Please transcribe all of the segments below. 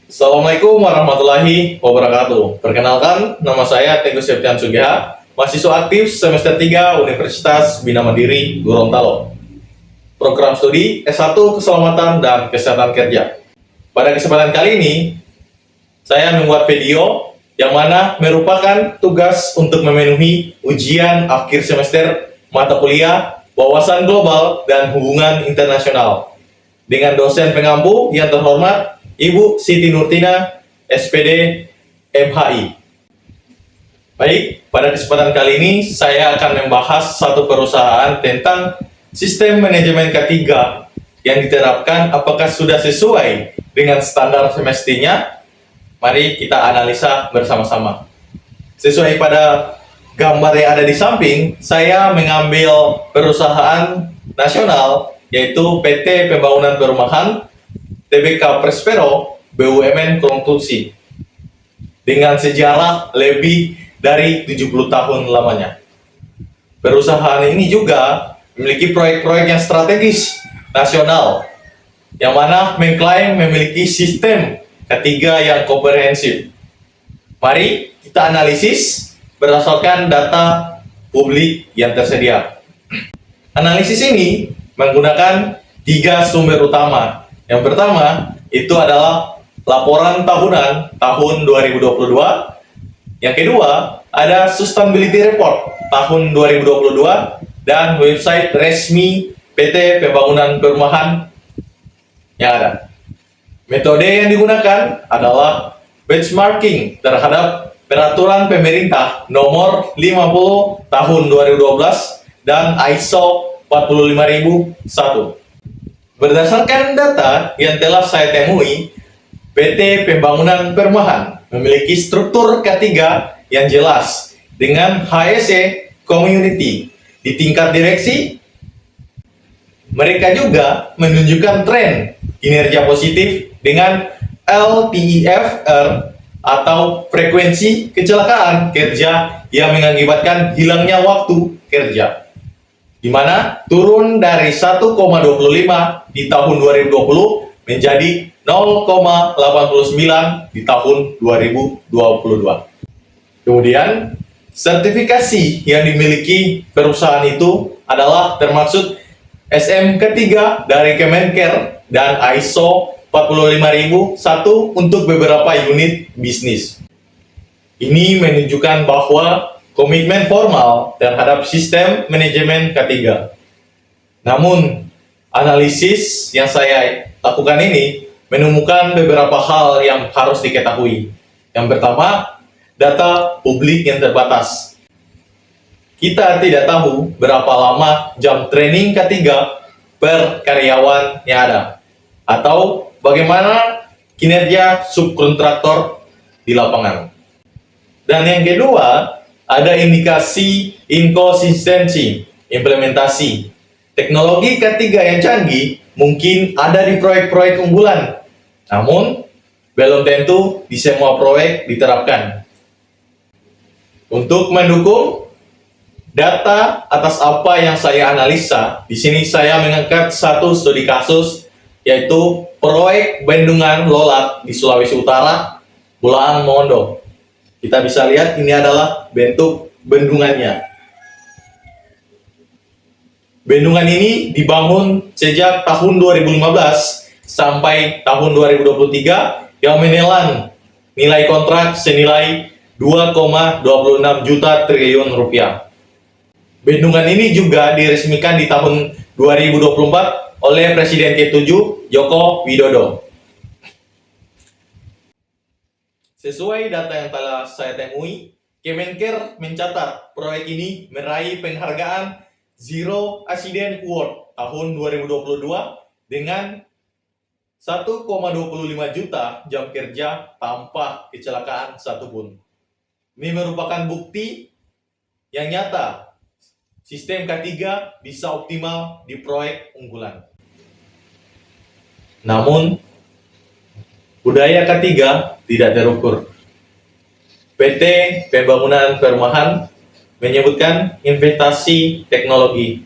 Assalamualaikum warahmatullahi wabarakatuh. Perkenalkan, nama saya Teguh Septian Sugiha, mahasiswa aktif semester 3 Universitas Bina Mandiri Gorontalo. Program studi S1 Keselamatan dan Kesehatan Kerja. Pada kesempatan kali ini, saya membuat video yang mana merupakan tugas untuk memenuhi ujian akhir semester mata kuliah Wawasan Global dan Hubungan Internasional dengan dosen pengampu yang terhormat Ibu Siti Nurtina, SPD, MHI. Baik, pada kesempatan kali ini saya akan membahas satu perusahaan tentang sistem manajemen K3 yang diterapkan apakah sudah sesuai dengan standar semestinya. Mari kita analisa bersama-sama. Sesuai pada gambar yang ada di samping, saya mengambil perusahaan nasional yaitu PT Pembangunan Perumahan Tbk Prespero BUMN Konstruksi dengan sejarah lebih dari 70 tahun lamanya. Perusahaan ini juga memiliki proyek-proyek yang strategis nasional yang mana mengklaim memiliki sistem ketiga yang komprehensif. Mari kita analisis berdasarkan data publik yang tersedia. Analisis ini menggunakan 3 sumber utama. Yang pertama, itu adalah laporan tahunan tahun 2022. Yang kedua, ada Sustainability Report tahun 2022 dan website resmi PT Pembangunan Perumahan yang ada. Metode yang digunakan adalah benchmarking terhadap peraturan pemerintah nomor 50 tahun 2012 dan ISO 45001. Berdasarkan data yang telah saya temui, PT Pembangunan Perumahan memiliki struktur K3 yang jelas dengan HSE Community di tingkat direksi. Mereka juga menunjukkan tren kinerja positif dengan LTIFR atau frekuensi kecelakaan kerja yang mengakibatkan hilangnya waktu kerja, di mana turun dari 1,25 di tahun 2020 menjadi 0,89 di tahun 2022. Kemudian, sertifikasi yang dimiliki perusahaan itu adalah termasuk SMK3 dari Kemenker dan ISO 45001 untuk beberapa unit bisnis. Ini menunjukkan bahwa komitmen formal terhadap sistem manajemen K3. Namun, analisis yang saya lakukan ini menemukan beberapa hal yang harus diketahui. Yang pertama, data publik yang terbatas. Kita tidak tahu berapa lama jam training K3 per karyawan yang ada, atau bagaimana kinerja subkontraktor di lapangan. Dan yang kedua, ada indikasi inkonsistensi implementasi. Teknologi K3 yang canggih mungkin ada di proyek-proyek unggulan, namun belum tentu di semua proyek diterapkan. Untuk mendukung data atas apa yang saya analisa, di sini saya mengangkat satu studi kasus, yaitu proyek Bendungan Lolat di Sulawesi Utara, Bulaang Mongondo. Kita bisa lihat ini adalah bentuk bendungannya. Bendungan ini dibangun sejak tahun 2015 sampai tahun 2023 yang menelan nilai kontrak senilai 2,26 juta triliun rupiah. Bendungan ini juga diresmikan di tahun 2024 oleh Presiden ke-7 Joko Widodo. Sesuai data yang telah saya temui, Kemenker mencatat proyek ini meraih penghargaan Zero Accident Award tahun 2022 dengan 1,25 juta jam kerja tanpa kecelakaan satupun. Ini merupakan bukti yang nyata sistem K3 bisa optimal di proyek unggulan. Namun, budaya K3 tidak terukur. PT Pembangunan Perumahan menyebutkan investasi teknologi,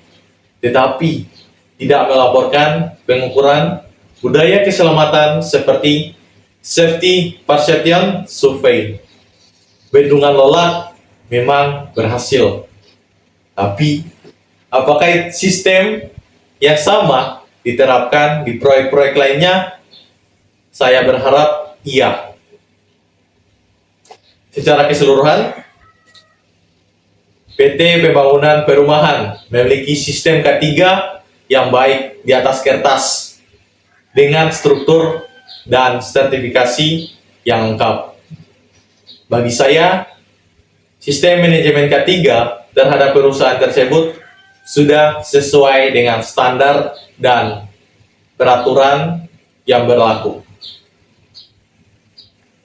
tetapi tidak melaporkan pengukuran budaya keselamatan seperti Safety Perception Survey. Bendungan Lolak memang berhasil. Tapi, apakah sistem yang sama diterapkan di proyek-proyek lainnya? Saya berharap iya. Secara keseluruhan, PT Pembangunan Perumahan memiliki sistem K3 yang baik di atas kertas dengan struktur dan sertifikasi yang lengkap. Bagi saya, sistem manajemen K3 terhadap perusahaan tersebut sudah sesuai dengan standar dan peraturan yang berlaku.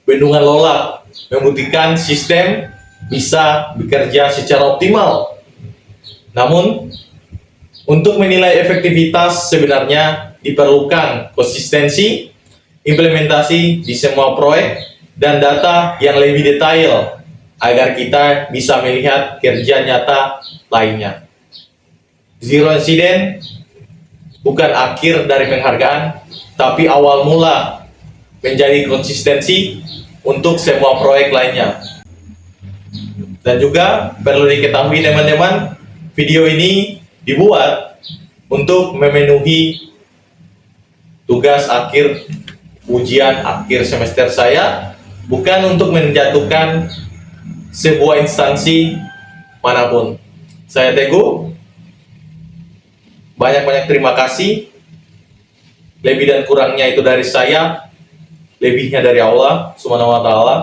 Bendungan Lolak membuktikan sistem bisa bekerja secara optimal. Namun, untuk menilai efektivitas sebenarnya diperlukan konsistensi, implementasi di semua proyek, dan data yang lebih detail agar kita bisa melihat kerja nyata lainnya. Zero incident bukan akhir dari penghargaan, tapi awal mula menjadi konsistensi untuk semua proyek lainnya. Dan juga perlu diketahui teman-teman, video ini dibuat untuk memenuhi tugas akhir ujian akhir semester saya, bukan untuk menjatuhkan sebuah instansi manapun. Saya Teguh, banyak-banyak terima kasih. Lebih dan kurangnya itu dari saya, lebihnya dari Allah Subhanahu wa Ta'ala.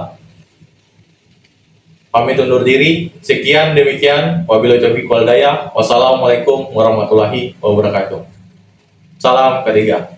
Pamit undur diri. Sekian demikian. Wabillahi taufiq wal hidayah. Wassalamualaikum warahmatullahi wabarakatuh. Salam K3.